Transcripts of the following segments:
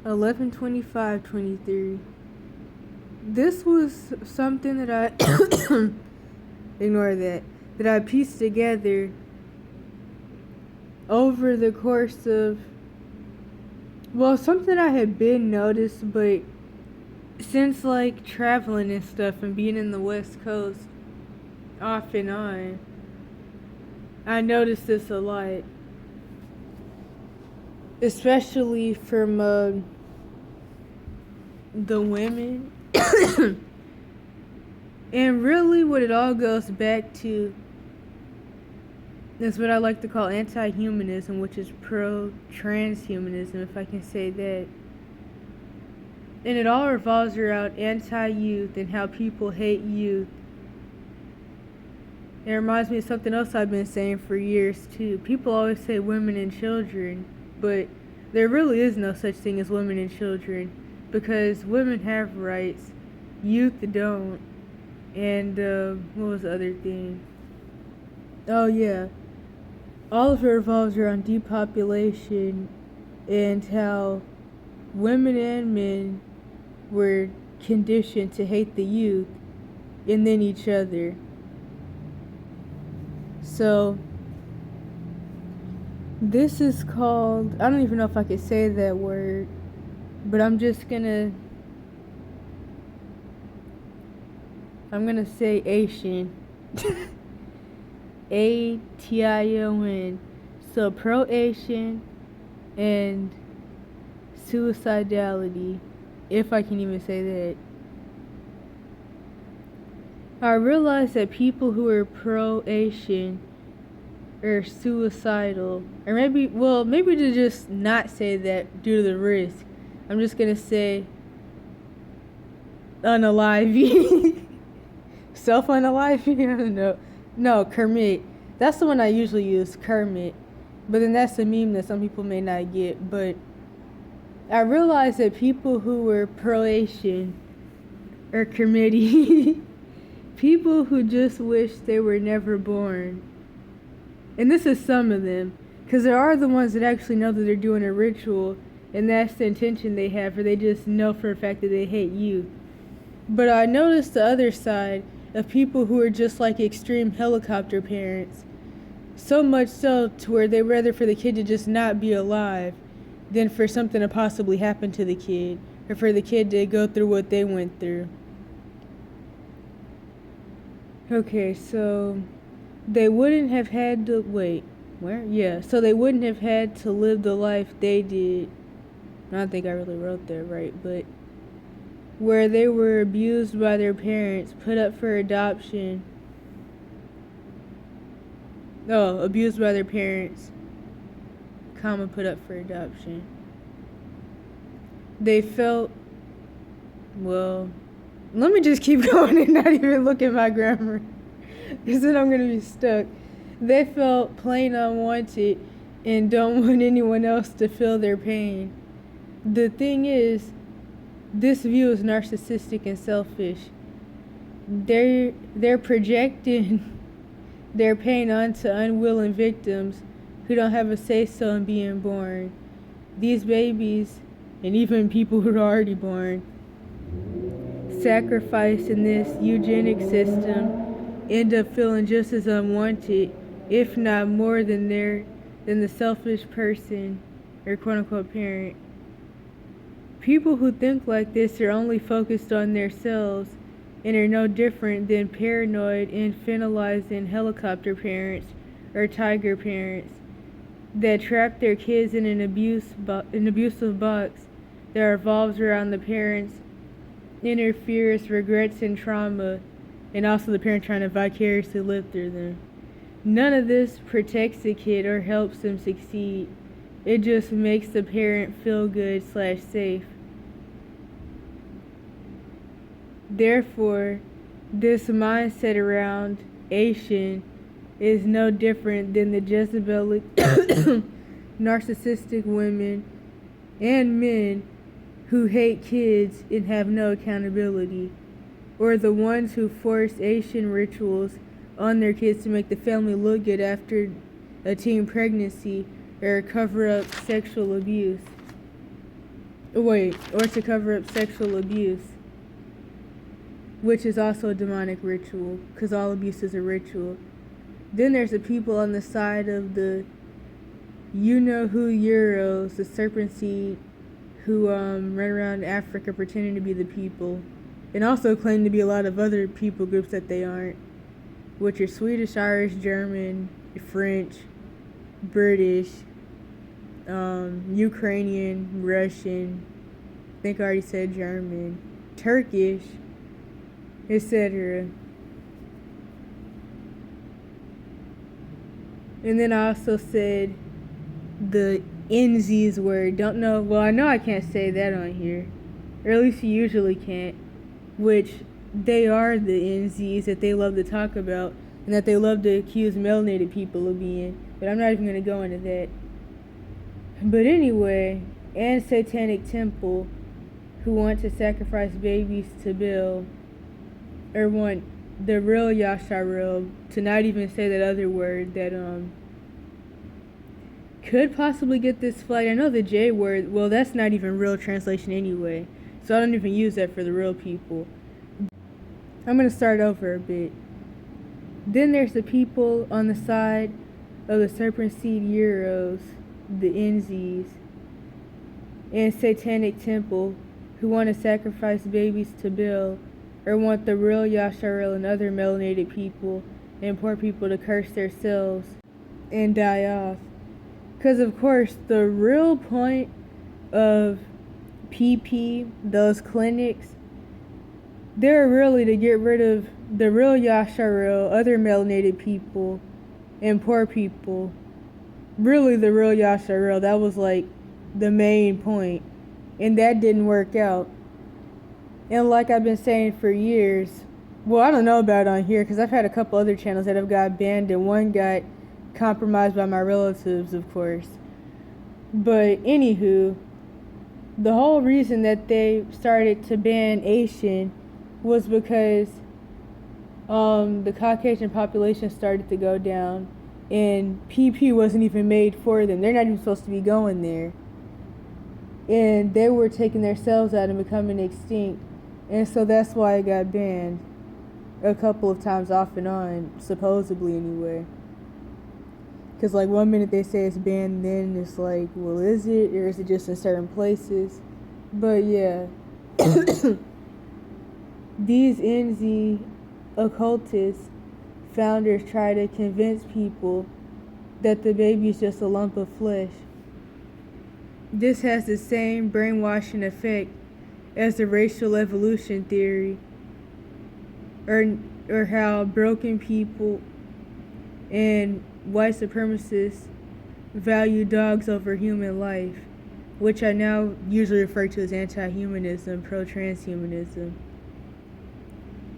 11/25/23. This was something that I ignore that I pieced together over the course of, well, something I had been noticed, but since like traveling and stuff and being in the West Coast off and on, I noticed this a lot, especially from the women. And really what it all goes back to is what I like to call anti-humanism, which is pro-transhumanism, if I can say that. And it all revolves around anti-youth and how people hate youth. It reminds me of something else I've been saying for years too. People always say women and children, but there really is no such thing as women and children, because women have rights, youth don't. And what was the other thing? Oh yeah, all of it revolves around depopulation and how women and men were conditioned to hate the youth and then each other. So this is called, I don't even know if I could say that word, but I'm gonna say Asian. ATION. So pro-Asian and suicidality, if I can even say that. I realized that people who are pro-Asian are suicidal. Or maybe to just not say that due to the risk, I'm just gonna say unaliving. Self-unaliving? I don't know. No, Kermit. That's the one I usually use, Kermit. But then that's a meme that some people may not get. But I realized that people who were pro-Asian are Kermit. People who just wish they were never born. And this is some of them. Because there are the ones that actually know that they're doing a ritual, and that's the intention they have, or they just know for a fact that they hate youth. But I noticed the other side of people who are just like extreme helicopter parents. So much so to where they'd rather for the kid to just not be alive than for something to possibly happen to the kid, or for the kid to go through what they went through. Okay, so they wouldn't have had to wait. Where? Yeah, so they wouldn't have had to live the life they did. I don't think I really wrote that right, but where they were abused by their parents, put up for adoption. Oh, abused by their parents, comma, put up for adoption. They felt, well, let me just keep going and not even look at my grammar, because then I'm going to be stuck. They felt plain unwanted and don't want anyone else to feel their pain. The thing is, this view is narcissistic and selfish. They're projecting their pain onto unwilling victims who don't have a say-so in being born. These babies, and even people who are already born, sacrificed in this eugenic system, end up feeling just as unwanted, if not more than the selfish person or quote-unquote parent. People who think like this are only focused on themselves and are no different than paranoid, infantilizing helicopter parents or tiger parents that trap their kids in an abusive box that revolves around the parents' inner fears, regrets, and trauma, and also the parent trying to vicariously live through them. None of this protects the kid or helps them succeed. It just makes the parent feel good / safe. Therefore, this mindset around Asian is no different than the Jezebelic narcissistic women and men who hate kids and have no accountability, or the ones who force Asian rituals on their kids to make the family look good after a teen pregnancy or cover up sexual abuse. or to cover up sexual abuse, which is also a demonic ritual, because all abuse is a ritual. Then there's the people on the side of the you-know-who Euros, the serpent seed, who run around Africa pretending to be the people, and also claim to be a lot of other people groups that they aren't, which are Swedish, Irish, German, French, British, Ukrainian, Russian, I think I already said German, Turkish, etc. And then I also said the NZ's word. Don't know. Well, I know I can't say that on here, or at least you usually can't. Which they are the NZs that they love to talk about and that they love to accuse melanated people of being. But I'm not even going to go into that. But anyway, and Satanic Temple, who want to sacrifice babies to Bill, or want the real Yasharil, to not even say that other word that could possibly get this flag. I know the J word, well, that's not even real translation anyway, so I don't even use that for the real people. I'm going to start over a bit. Then there's the people on the side of the Serpent Seed Euros, the NZs, and Satanic Temple, who want to sacrifice babies to Bill, or want the real Yasharil and other melanated people and poor people to curse themselves and die off. Because, of course, the real point of PP, those clinics, they're really to get rid of the real Yasharil, other melanated people, and poor people. Really, the real Yasharil, that was like the main point. And that didn't work out. And like I've been saying for years, well, I don't know about it on here because I've had a couple other channels that have got banned, and one got compromised by my relatives, of course. But anywho, the whole reason that they started to ban Asian was because the Caucasian population started to go down, and PP wasn't even made for them. They're not even supposed to be going there. And they were taking themselves out and becoming extinct. And so that's why it got banned a couple of times off and on, supposedly anyway. Because, like, one minute they say it's banned, then it's like, well, is it? Or is it just in certain places? But, yeah. These NZ occultist founders try to convince people that the baby is just a lump of flesh. This has the same brainwashing effect as the racial evolution theory, or how broken people and white supremacists value dogs over human life, which I now usually refer to as anti-humanism, pro-transhumanism.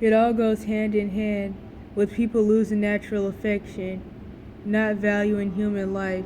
It all goes hand in hand with people losing natural affection, not valuing human life,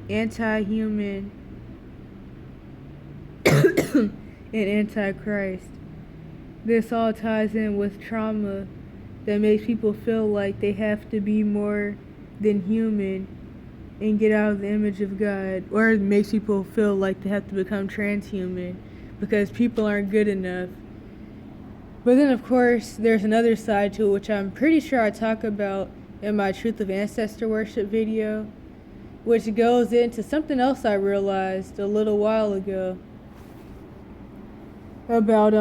anti-human, and anti-Christ. This all ties in with trauma that makes people feel like they have to be more than human and get out of the image of God, or it makes people feel like they have to become transhuman because people aren't good enough. But then, of course, there's another side to it, which I'm pretty sure I talk about in my Truth of Ancestor Worship video, which goes into something else I realized a little while ago about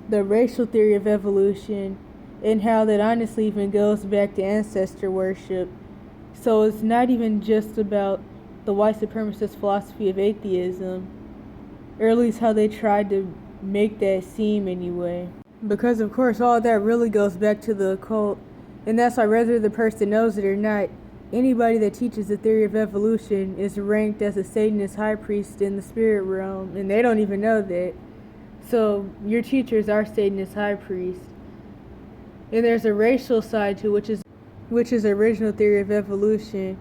the racial theory of evolution, and how that honestly even goes back to ancestor worship. So it's not even just about the white supremacist philosophy of atheism, or at least how they tried to make that seem anyway. Because of course all that really goes back to the occult, and that's why whether the person knows it or not, anybody that teaches the theory of evolution is ranked as a Satanist high priest in the spirit realm, and they don't even know that. So your teachers are Satanist high priests. And there's a racial side to which is original theory of evolution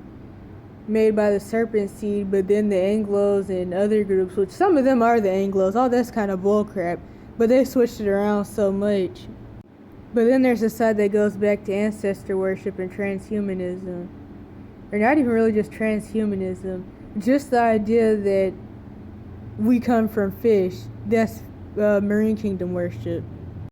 made by the serpent seed, but then the Anglos and other groups, which some of them are the Anglos, all that's kind of bullcrap, but they switched it around so much. But then there's a side that goes back to ancestor worship and transhumanism, or not even really just transhumanism, just the idea that we come from fish, that's marine kingdom worship.